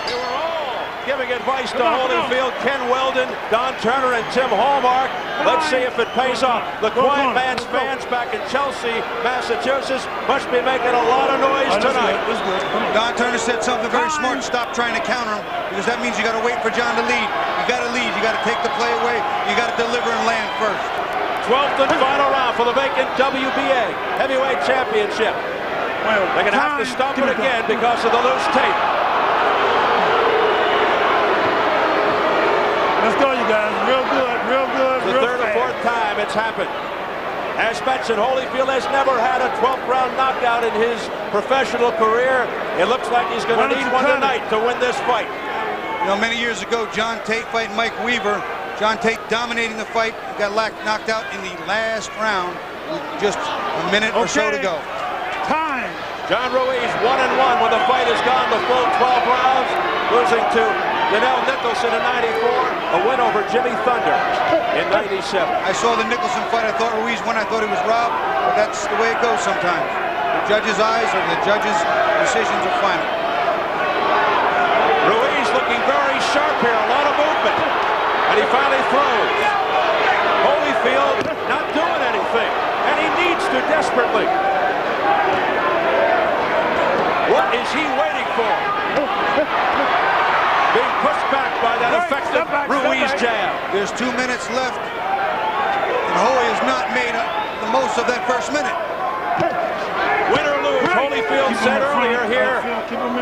They were all giving advice to Holyfield, Ken Weldon, Don Turner, and Tim Hallmark. Let's see if it pays off. The quiet man's fans back in Chelsea, Massachusetts, must be making a lot of noise tonight. Don Turner said something very smart. Stop trying to counter him, because that means you got to wait for John to lead. You got to lead. You got to take the play away. You got to deliver and land first. 12th and final round for the vacant WBA heavyweight championship. They're going to have to stop it again because of the loose tape. Let's go, you guys. Real good, real good, The third or fourth time it's happened. As mentioned, Holyfield has never had a 12th round knockout in his professional career. It looks like he's going to need one tonight to win this fight. You know, many years ago, John Tate fighting Mike Weaver. John Tate dominating the fight, got knocked out in the last round with just a minute or so to go. Time. John Ruiz 1-1 when the fight has gone the full 12 rounds, losing to Janelle Nicholson in '94, a win over Jimmy Thunder in '97. I saw the Nicholson fight. I thought Ruiz won. I thought he was robbed, but that's the way it goes sometimes. The judge's eyes or the judge's decisions are final. Ruiz looking very sharp here, a lot of movement, and he finally throws. Holyfield not doing anything, and he needs to desperately. What is he waiting for? Being pushed back by that effective Ruiz jab. There's 2 minutes left, and Holy has not made the most of that first minute. Win or lose, Holyfield said earlier here,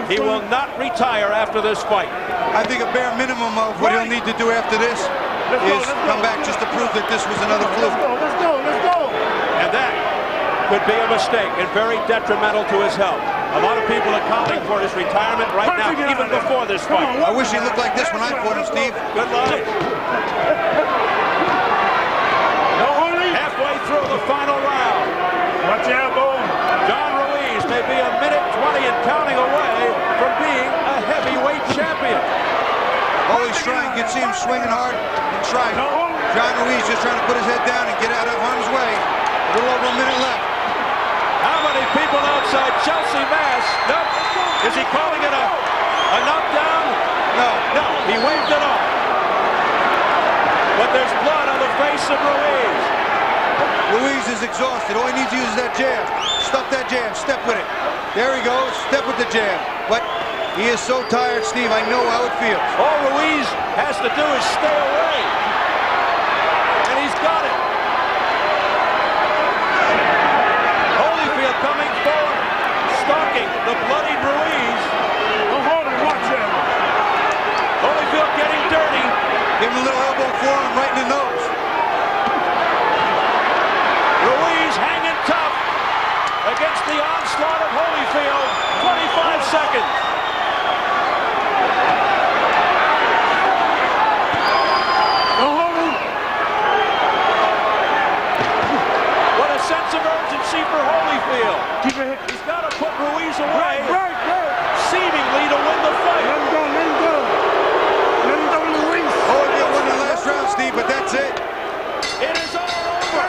he will not retire after this fight. I think a bare minimum of what he'll need to do after this is come back just to prove that this was another fluke. Let's go. And that could be a mistake and very detrimental to his health. A lot of people are calling for his retirement right now, even before this fight. I wish he looked like this when I fought him, Steve. Good line. Halfway through the final round. Watch your elbow. John Ruiz may be a minute 20 and counting away from being a heavyweight champion. see him swinging hard and trying. John Ruiz just trying to put his head down and get out of harm's way. A little over a minute left. How many people outside Chelsea Mass? Nope. Is he calling it a knockdown? No. No, he waved it off. But there's blood on the face of Ruiz. Ruiz is exhausted. All he needs to use is that jab. Stuff that jab. Step with it. There he goes. Step with the jab. But he is so tired, Steve. I know how it feels. All Ruiz has to do is stay away. And he's got it. Holyfield coming forward, stalking the bloodied Ruiz. Hold it, watch it. Holyfield getting dirty. Give him a little elbow forearm right in the nose. Ruiz hanging tough against the onslaught of Holyfield. 25 seconds. What a sense of urgency for Holyfield. He's got to put Ruiz away, seemingly to win the fight. Let him go, let him go. Let him go, Ruiz. Holyfield won the last round, Steve, but that's it. It is all over.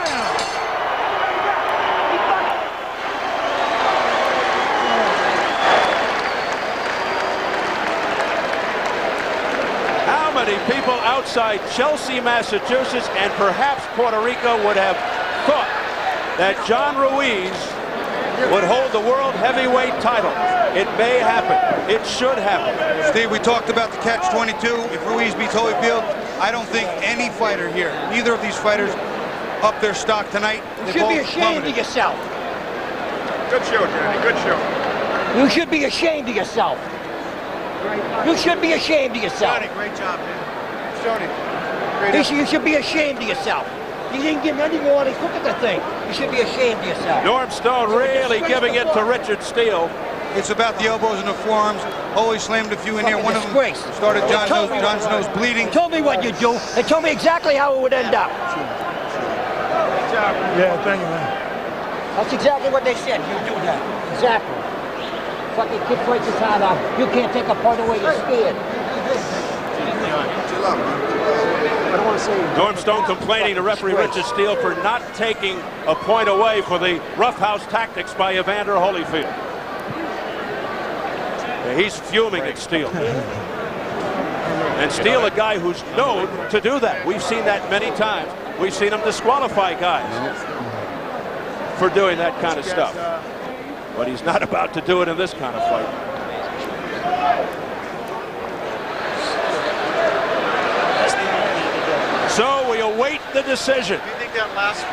How many people outside Chelsea, Massachusetts, and perhaps Puerto Rico would have thought that John Ruiz would hold the world heavyweight title? It may happen. It should happen. Steve, we talked about the catch-22. If Ruiz beats Holyfield, I don't think any fighter here, either of these fighters, up their stock tonight. You should be ashamed of yourself. Good show, Johnny. Good show. You should be ashamed of yourself. You should be ashamed of yourself. Johnny, great job, man. Johnny, great effort. You should be ashamed of yourself. You didn't give any more than look at the thing. You should be ashamed of yourself. Norm Stone really giving it to Richard Steele. It's about the elbows and the forearms. Holy slammed a few in there. One of them started John's nose bleeding. They told me what you'd do. They told me exactly how it would end up. Yeah, thank you, man. That's exactly what they said. You do that. Exactly. Fucking kid fights his heart out. You can't take a point away. You're scared. I don't want to say. Norm Stone complaining to referee Richard Steele for not taking a point away for the roughhouse tactics by Evander Holyfield. Yeah, he's fuming at Steele. And Steele, a guy who's known to do that. We've seen that many times. We've seen him disqualify guys for doing that kind of stuff. But he's not about to do it in this kind of fight. So we await the decision.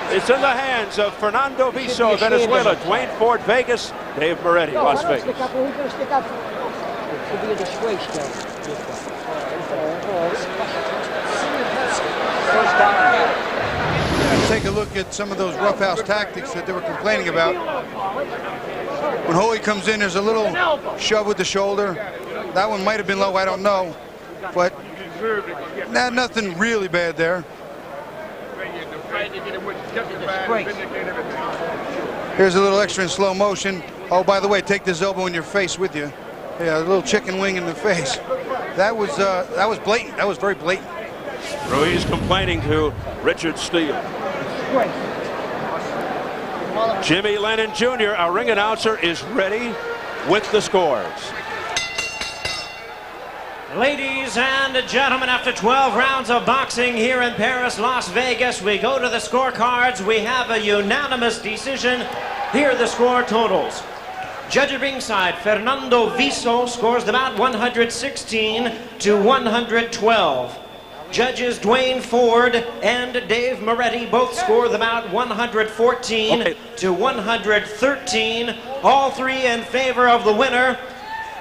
It's in the hands of Fernando Viso, Venezuela, Dwayne Ford, Vegas, Dave Moretti, Las Vegas. Who's going to stick up? It should be a disgrace, Take a look at some of those roughhouse tactics that they were complaining about. When Holy comes in, there's a little shove with the shoulder. That one might have been low, I don't know. But nothing really bad there. Here's a little extra in slow motion. Oh, by the way, take this elbow in your face with you. Yeah, a little chicken wing in the face. That was blatant. That was very blatant. Ruiz complaining to Richard Steele. Jimmy Lennon Jr., our ring announcer, is ready with the scores. Ladies and gentlemen, after 12 rounds of boxing here in Paris, Las Vegas, we go to the scorecards. We have a unanimous decision. Here are the score totals. Judge at ringside, Fernando Viso scores the bout 116 to 112. Judges Dwayne Ford and Dave Moretti both score the bout 114 to 113. All three in favor of the winner.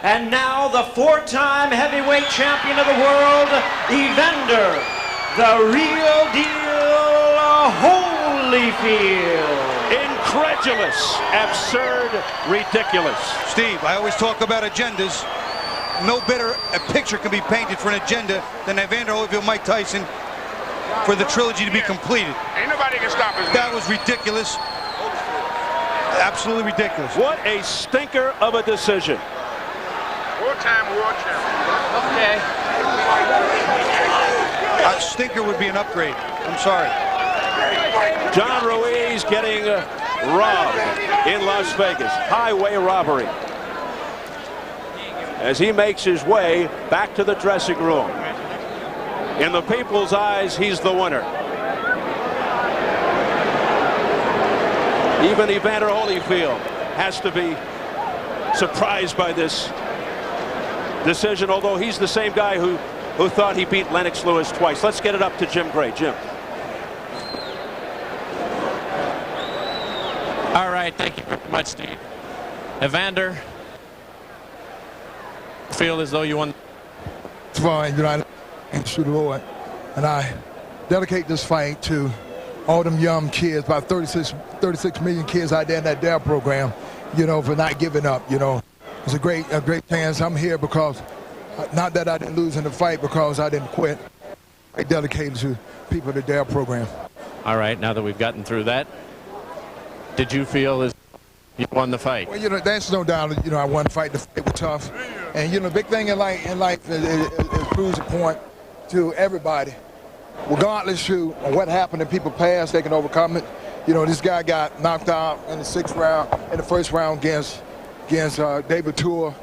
And now the four-time heavyweight champion of the world, Evander, the real deal, Holyfield. Incredulous, absurd, ridiculous. Steve, I always talk about agendas. No better a picture can be painted for an agenda than Evander Holyfield, Mike Tyson, for the trilogy to be completed. Ain't nobody can stop us. That was ridiculous. Absolutely ridiculous. What a stinker of a decision. Four-time world champion. Okay. Stinker would be an upgrade. I'm sorry. John Ruiz getting robbed in Las Vegas. Highway robbery. As he makes his way back to the dressing room. In the people's eyes, he's the winner. Even Evander Holyfield has to be surprised by this decision, although he's the same guy who thought he beat Lennox Lewis twice. Let's get it up to Jim Gray. Jim. All right, thank you very much, Steve. Evander, feel as though you won. It's fine, you know, thanks to the Lord, and I dedicate this fight to all them young kids, about 36 million kids out there in that DARE program, you know, for not giving up. You know, it's a great chance. I'm here because, not that I didn't lose in the fight, because I didn't quit. I dedicated to people in the DARE program. All right, now that we've gotten through that, did you feel as you won the fight? Well, you know, there's no doubt. You know, I won the fight. The fight was tough, and you know, the big thing in life is proves a point to everybody. Regardless to what happened in people's past, they can overcome it. You know, this guy got knocked out in the 6th round, in the 1st round against David Tour,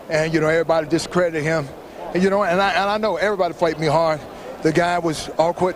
and you know, everybody discredited him. And you know, and I know everybody fight me hard. The guy was awkward.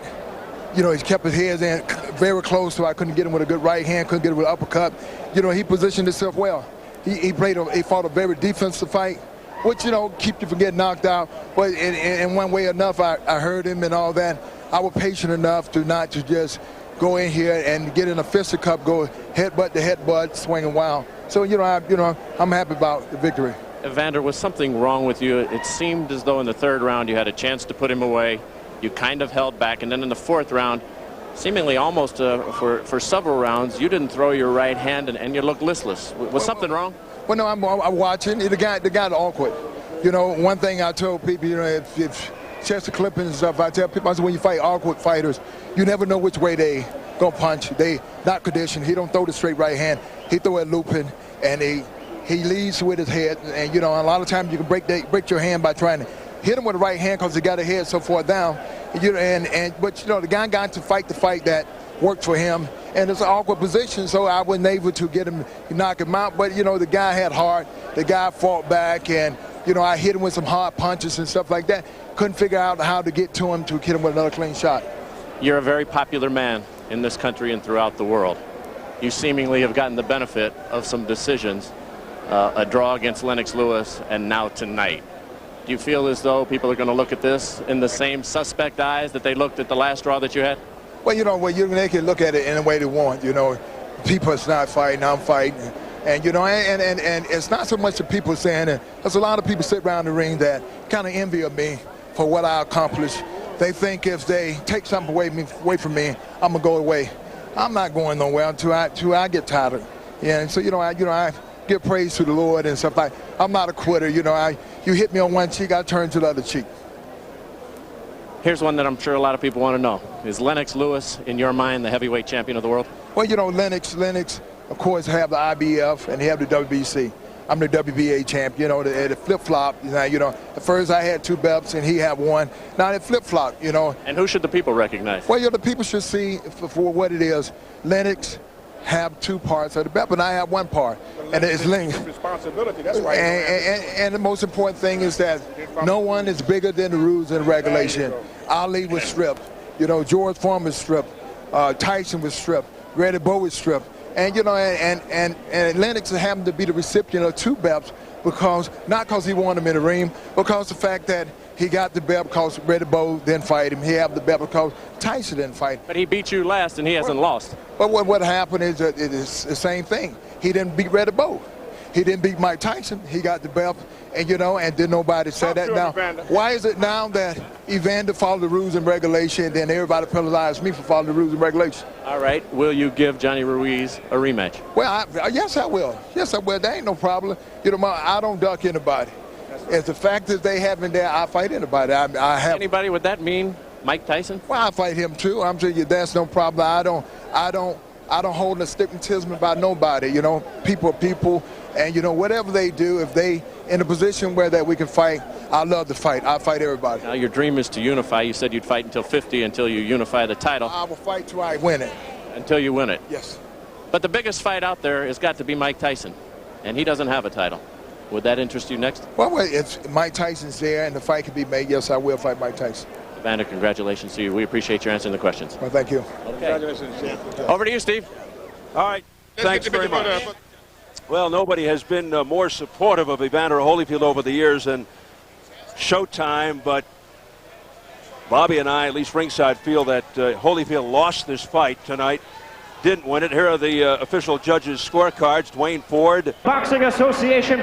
You know, he kept his head in very close, so I couldn't get him with a good right hand, couldn't get him with an uppercut. You know, he positioned himself well. He fought a very defensive fight, which, you know, keep you from getting knocked out. But in one way enough, I heard him and all that. I was patient enough to not to just go in here and get in a fisticuff, go headbutt to headbutt, swinging wild. So, you know, I'm happy about the victory. Evander, was something wrong with you? It seemed as though in the 3rd round you had a chance to put him away. You kind of held back, and then in the 4th round, seemingly almost for several rounds, you didn't throw your right hand, and you looked listless. Was something wrong? Well, no, I'm watching. The guy's awkward. You know, one thing I told people, you know, if Chester clippings and stuff, I tell people, I said, when you fight awkward fighters, you never know which way they gonna punch. They not conditioned. He don't throw the straight right hand. He throw it looping, and he leads with his head. And you know, a lot of times you can break your hand by trying to hit him with the right hand because he got his head so far down. But you know, the guy got to fight the fight that worked for him, and it's an awkward position, so I wasn't able to get him, knock him out. But you know, the guy had heart. The guy fought back, and you know, I hit him with some hard punches and stuff like that. Couldn't figure out how to get to him to hit him with another clean shot. You're a very popular man in this country and throughout the world. You seemingly have gotten the benefit of some decisions, a draw against Lennox Lewis, and now tonight. Do you feel as though people are going to look at this in the same suspect eyes that they looked at the last draw that you had? Well, you know, they can look at it in the way they want. You know, people's not fighting, I'm fighting. And, you know, and it's not so much the people saying it. There's a lot of people sit around the ring that kind of envy of me for what I accomplished. They think if they take something away from me, I'm going to go away. I'm not going nowhere until I get tired of it. Yeah, and so, you know, I give praise to the Lord and stuff like. I'm not a quitter. You know, you hit me on one cheek, I turn to the other cheek. Here's one that I'm sure a lot of people want to know. Is Lennox Lewis, in your mind, the heavyweight champion of the world? Well, you know, Lennox, of course, have the IBF and they have the WBC. I'm the WBA champ, you know, the flip-flop. You know, at first I had 2 belts and he had 1. Now they flip-flop, you know. And who should the people recognize? Well, you know, the people should see for what it is. Lennox have 2 parts of the belt, but I have 1 part, and it's Lennox. Responsibility, that's right. And the most important thing is that no one is bigger than the rules and regulation. Ali was stripped. You know, George Foreman was stripped. Tyson was stripped. Reddy Bowe was stripped. And you know, and Lennox happened to be the recipient of 2 belts because not because he won them in the ring, because the fact that he got the belt because Reddy Bowe didn't fight him. He had the belt because Tyson didn't fight him. But he beat you last, and he hasn't lost. But what happened is that it is the same thing. He didn't beat Reddy Bowe. He didn't beat Mike Tyson. He got the belt, and you know, and didn't nobody say that. Now, why is it now that Evander followed the rules and regulation, then everybody penalized me for following the rules and regulation? All right. Will you give Johnny Ruiz a rematch? Well, yes, I will. Yes, I will. There ain't no problem. You know, I don't duck anybody. As the fact that they have in there, I fight anybody. I have. Anybody, would that mean Mike Tyson? Well, I fight him too. I'm telling you, that's no problem. I don't hold a stigmatism about nobody. You know, people are people, and you know, whatever they do, if they in a position where that we can fight, I love to fight. I fight everybody. Now your dream is to unify. You said you'd fight until 50 until you unify the title. I will fight till I win it. Until you win it. Yes. But the biggest fight out there has got to be Mike Tyson, and he doesn't have a title. Would that interest you next? Well, if Mike Tyson's there and the fight can be made, yes, I will fight Mike Tyson. Evander, congratulations to you. We appreciate your answering the questions. Well, thank you. Okay. Congratulations. Over to you, Steve. All right. Thanks very much. Well, nobody has been more supportive of Evander Holyfield over the years than Showtime, but Bobby and I, at least ringside, feel that Holyfield lost this fight tonight. Didn't win it. Here are the official judges' scorecards. Dwayne Ford. Boxing Association